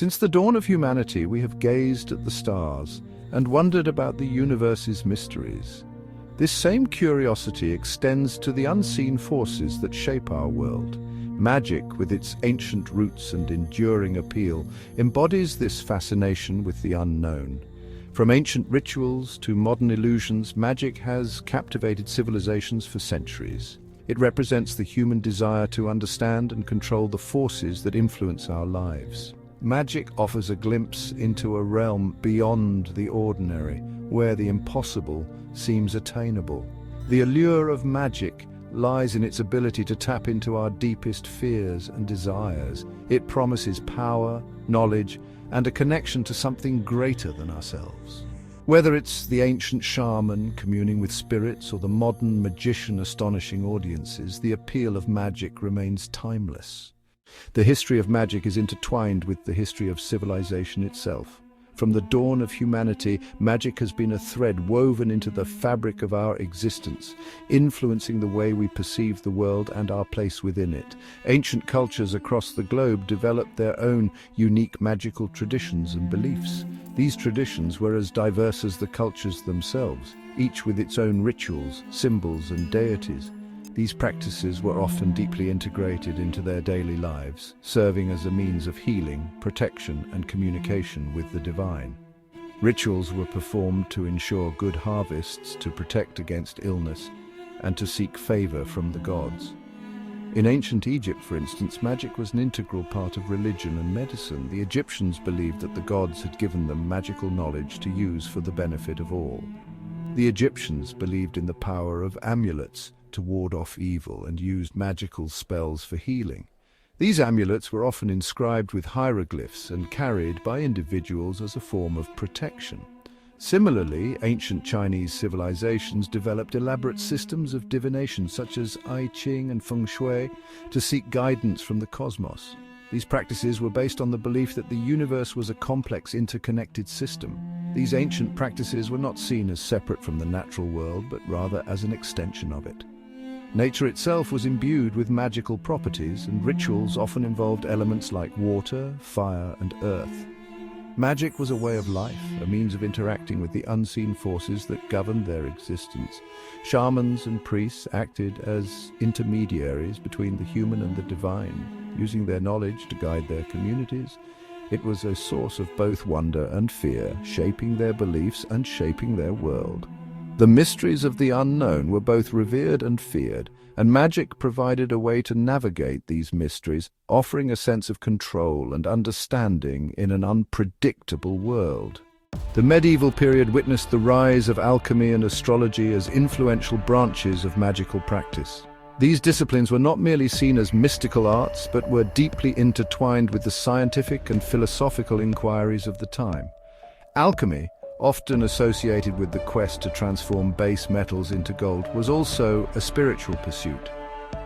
Since the dawn of humanity, we have gazed at the stars and wondered about the universe's mysteries. This same curiosity extends to the unseen forces that shape our world. Magic, with its ancient roots and enduring appeal, embodies this fascination with the unknown. From ancient rituals to modern illusions, magic has captivated civilizations for centuries. It represents the human desire to understand and control the forces that influence our lives. Magic offers a glimpse into a realm beyond the ordinary, where the impossible seems attainable. The allure of magic lies in its ability to tap into our deepest fears and desires. It promises power, knowledge, and a connection to something greater than ourselves. Whether it's the ancient shaman communing with spirits or the modern magician astonishing audiences, the appeal of magic remains timeless. The history of magic is intertwined with the history of civilization itself. From the dawn of humanity, magic has been a thread woven into the fabric of our existence, influencing the way we perceive the world and our place within it. Ancient cultures across the globe developed their own unique magical traditions and beliefs. These traditions were as diverse as the cultures themselves, each with its own rituals, symbols, and deities. These practices were often deeply integrated into their daily lives, serving as a means of healing, protection, and communication with the divine. Rituals were performed to ensure good harvests, to protect against illness, and to seek favor from the gods. In ancient Egypt, for instance, magic was an integral part of religion and medicine. The Egyptians believed that the gods had given them magical knowledge to use for the benefit of all. The Egyptians believed in the power of amulets to ward off evil and used magical spells for healing. These amulets were often inscribed with hieroglyphs and carried by individuals as a form of protection. Similarly, ancient Chinese civilizations developed elaborate systems of divination such as I Ching and Feng Shui to seek guidance from the cosmos. These practices were based on the belief that the universe was a complex, interconnected system. These ancient practices were not seen as separate from the natural world, but rather as an extension of it. Nature itself was imbued with magical properties, and rituals often involved elements like water, fire, and earth. Magic was a way of life, a means of interacting with the unseen forces that governed their existence. Shamans and priests acted as intermediaries between the human and the divine, using their knowledge to guide their communities. It was a source of both wonder and fear, shaping their beliefs and shaping their world. The mysteries of the unknown were both revered and feared, and magic provided a way to navigate these mysteries, offering a sense of control and understanding in an unpredictable world. The medieval period witnessed the rise of alchemy and astrology as influential branches of magical practice. These disciplines were not merely seen as mystical arts, but were deeply intertwined with the scientific and philosophical inquiries of the time. Alchemy, often associated with the quest to transform base metals into gold, was also a spiritual pursuit.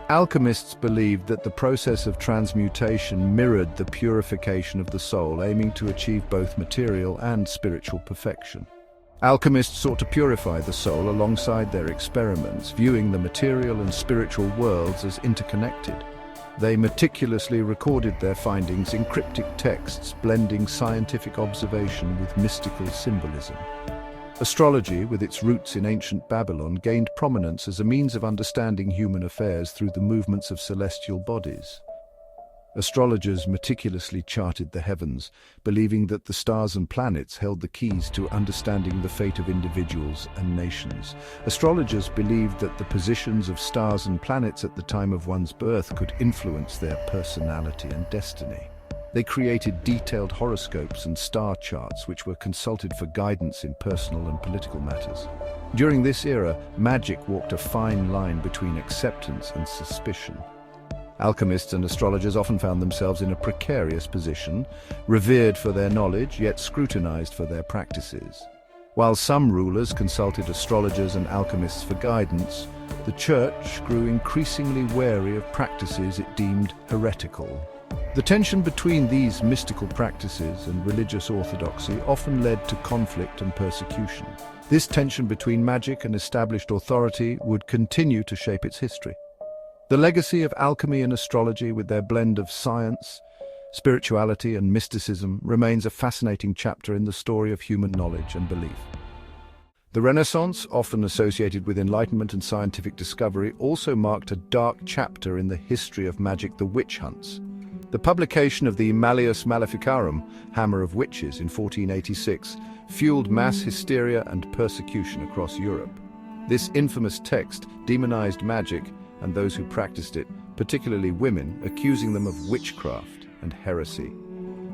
Alchemists believed that the process of transmutation mirrored the purification of the soul, aiming to achieve both material and spiritual perfection. Alchemists sought to purify the soul alongside their experiments, viewing the material and spiritual worlds as interconnected. They meticulously recorded their findings in cryptic texts, blending scientific observation with mystical symbolism. Astrology, with its roots in ancient Babylon, gained prominence as a means of understanding human affairs through the movements of celestial bodies. Astrologers meticulously charted the heavens, believing that the stars and planets held the keys to understanding the fate of individuals and nations. Astrologers believed that the positions of stars and planets at the time of one's birth could influence their personality and destiny. They created detailed horoscopes and star charts which were consulted for guidance in personal and political matters. During this era, magic walked a fine line between acceptance and suspicion. Alchemists and astrologers often found themselves in a precarious position, revered for their knowledge, yet scrutinized for their practices. While some rulers consulted astrologers and alchemists for guidance, the Church grew increasingly wary of practices it deemed heretical. The tension between these mystical practices and religious orthodoxy often led to conflict and persecution. This tension between magic and established authority would continue to shape its history. The legacy of alchemy and astrology, with their blend of science, spirituality and mysticism remains a fascinating chapter in the story of human knowledge and belief. The Renaissance, often associated with enlightenment and scientific discovery, also marked a dark chapter in the history of magic: the witch hunts. The publication of the Malleus Maleficarum, Hammer of Witches, in 1486, fueled mass hysteria and persecution across Europe. This infamous text demonized magic and those who practiced it, particularly women, accusing them of witchcraft and heresy.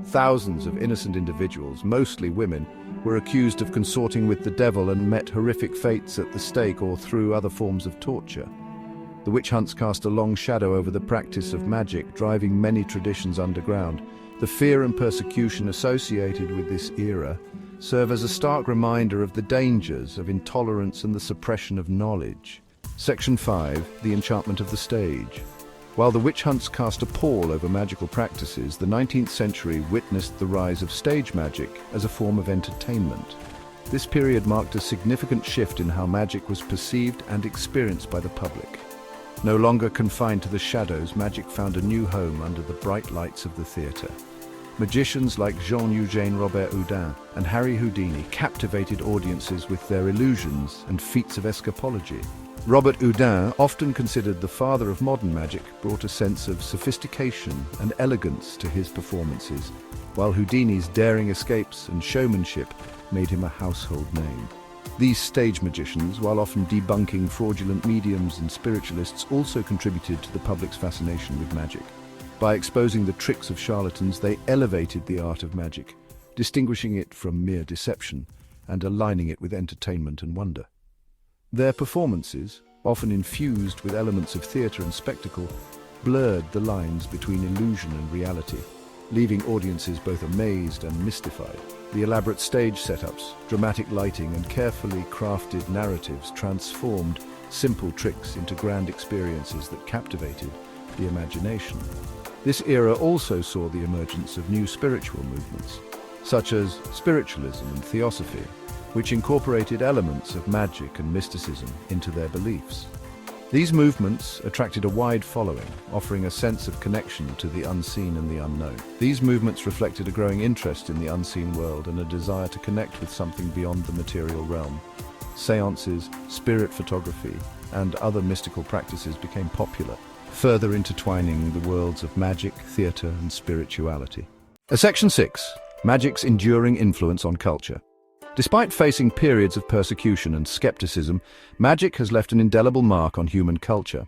Thousands of innocent individuals, mostly women, were accused of consorting with the devil and met horrific fates at the stake or through other forms of torture. The witch hunts cast a long shadow over the practice of magic, driving many traditions underground. The fear and persecution associated with this era serve as a stark reminder of the dangers of intolerance and the suppression of knowledge. Section 5. The enchantment of the stage. While the witch hunts cast a pall over magical practices, the 19th century witnessed the rise of stage magic as a form of entertainment. This period marked a significant shift in how magic was perceived and experienced by the public. No longer confined to the shadows, magic found a new home under the bright lights of the theatre. Magicians like Jean-Eugène Robert Houdin and Harry Houdini captivated audiences with their illusions and feats of escapology. Robert Houdin, often considered the father of modern magic, brought a sense of sophistication and elegance to his performances, while Houdini's daring escapes and showmanship made him a household name. These stage magicians, while often debunking fraudulent mediums and spiritualists, also contributed to the public's fascination with magic. By exposing the tricks of charlatans, they elevated the art of magic, distinguishing it from mere deception and aligning it with entertainment and wonder. Their performances, often infused with elements of theatre and spectacle, blurred the lines between illusion and reality, leaving audiences both amazed and mystified. The elaborate stage setups, dramatic lighting, and carefully crafted narratives transformed simple tricks into grand experiences that captivated the imagination. This era also saw the emergence of new spiritual movements, such as spiritualism and theosophy, which incorporated elements of magic and mysticism into their beliefs. These movements attracted a wide following, offering a sense of connection to the unseen and the unknown. These movements reflected a growing interest in the unseen world and a desire to connect with something beyond the material realm. Seances, spirit photography, and other mystical practices became popular, further intertwining the worlds of magic, theatre, and spirituality. Section 6. Magic's enduring influence on culture. Despite facing periods of persecution and skepticism, magic has left an indelible mark on human culture.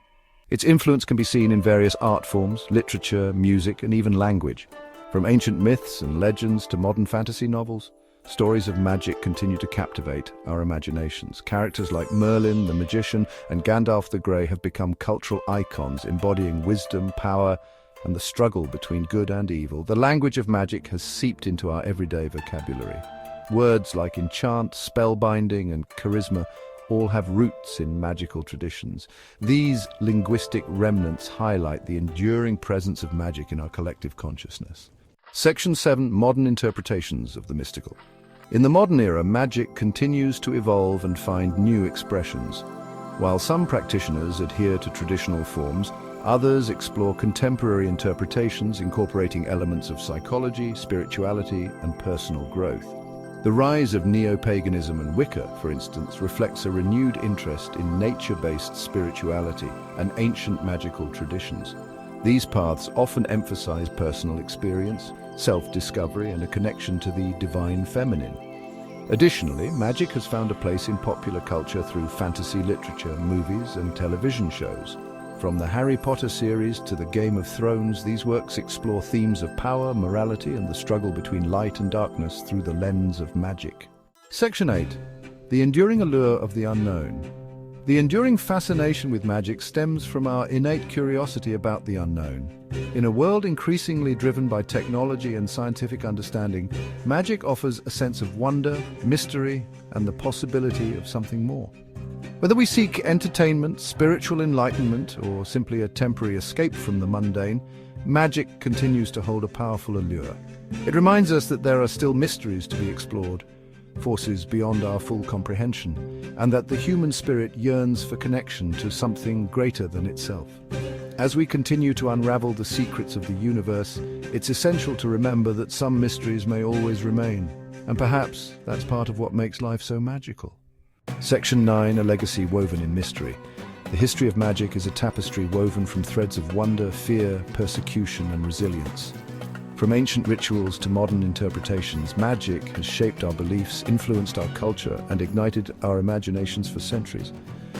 Its influence can be seen in various art forms, literature, music, and even language. From ancient myths and legends to modern fantasy novels, stories of magic continue to captivate our imaginations. Characters like Merlin, the magician, and Gandalf the Grey have become cultural icons, embodying wisdom, power, and the struggle between good and evil. The language of magic has seeped into our everyday vocabulary. Words like enchant, spellbinding, and charisma all have roots in magical traditions. These linguistic remnants highlight the enduring presence of magic in our collective consciousness. Section 7. Modern interpretations of the mystical. In the modern era, magic continues to evolve and find new expressions. While some practitioners adhere to traditional forms, others explore contemporary interpretations incorporating elements of psychology, spirituality, and personal growth. The rise of neo-paganism and Wicca, for instance, reflects a renewed interest in nature-based spirituality and ancient magical traditions. These paths often emphasize personal experience, self-discovery, and a connection to the divine feminine. Additionally, magic has found a place in popular culture through fantasy literature, movies, and television shows. From the Harry Potter series to the Game of Thrones, these works explore themes of power, morality, and the struggle between light and darkness through the lens of magic. Section 8. The enduring allure of the unknown. The enduring fascination with magic stems from our innate curiosity about the unknown. In a world increasingly driven by technology and scientific understanding, magic offers a sense of wonder, mystery, and the possibility of something more. Whether we seek entertainment, spiritual enlightenment, or simply a temporary escape from the mundane, magic continues to hold a powerful allure. It reminds us that there are still mysteries to be explored, forces beyond our full comprehension, and that the human spirit yearns for connection to something greater than itself. As we continue to unravel the secrets of the universe, it's essential to remember that some mysteries may always remain, and perhaps that's part of what makes life so magical. Section 9, a legacy woven in mystery. The history of magic is a tapestry woven from threads of wonder, fear, persecution, and resilience. From ancient rituals to modern interpretations, magic has shaped our beliefs, influenced our culture, and ignited our imaginations for centuries.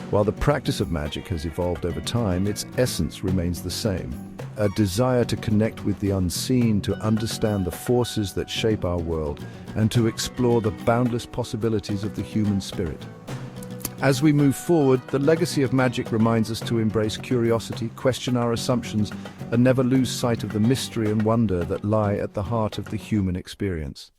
While the practice of magic has evolved over time, its essence remains the same: a desire to connect with the unseen, to understand the forces that shape our world, and to explore the boundless possibilities of the human spirit. As we move forward, the legacy of magic reminds us to embrace curiosity, question our assumptions, and never lose sight of the mystery and wonder that lie at the heart of the human experience.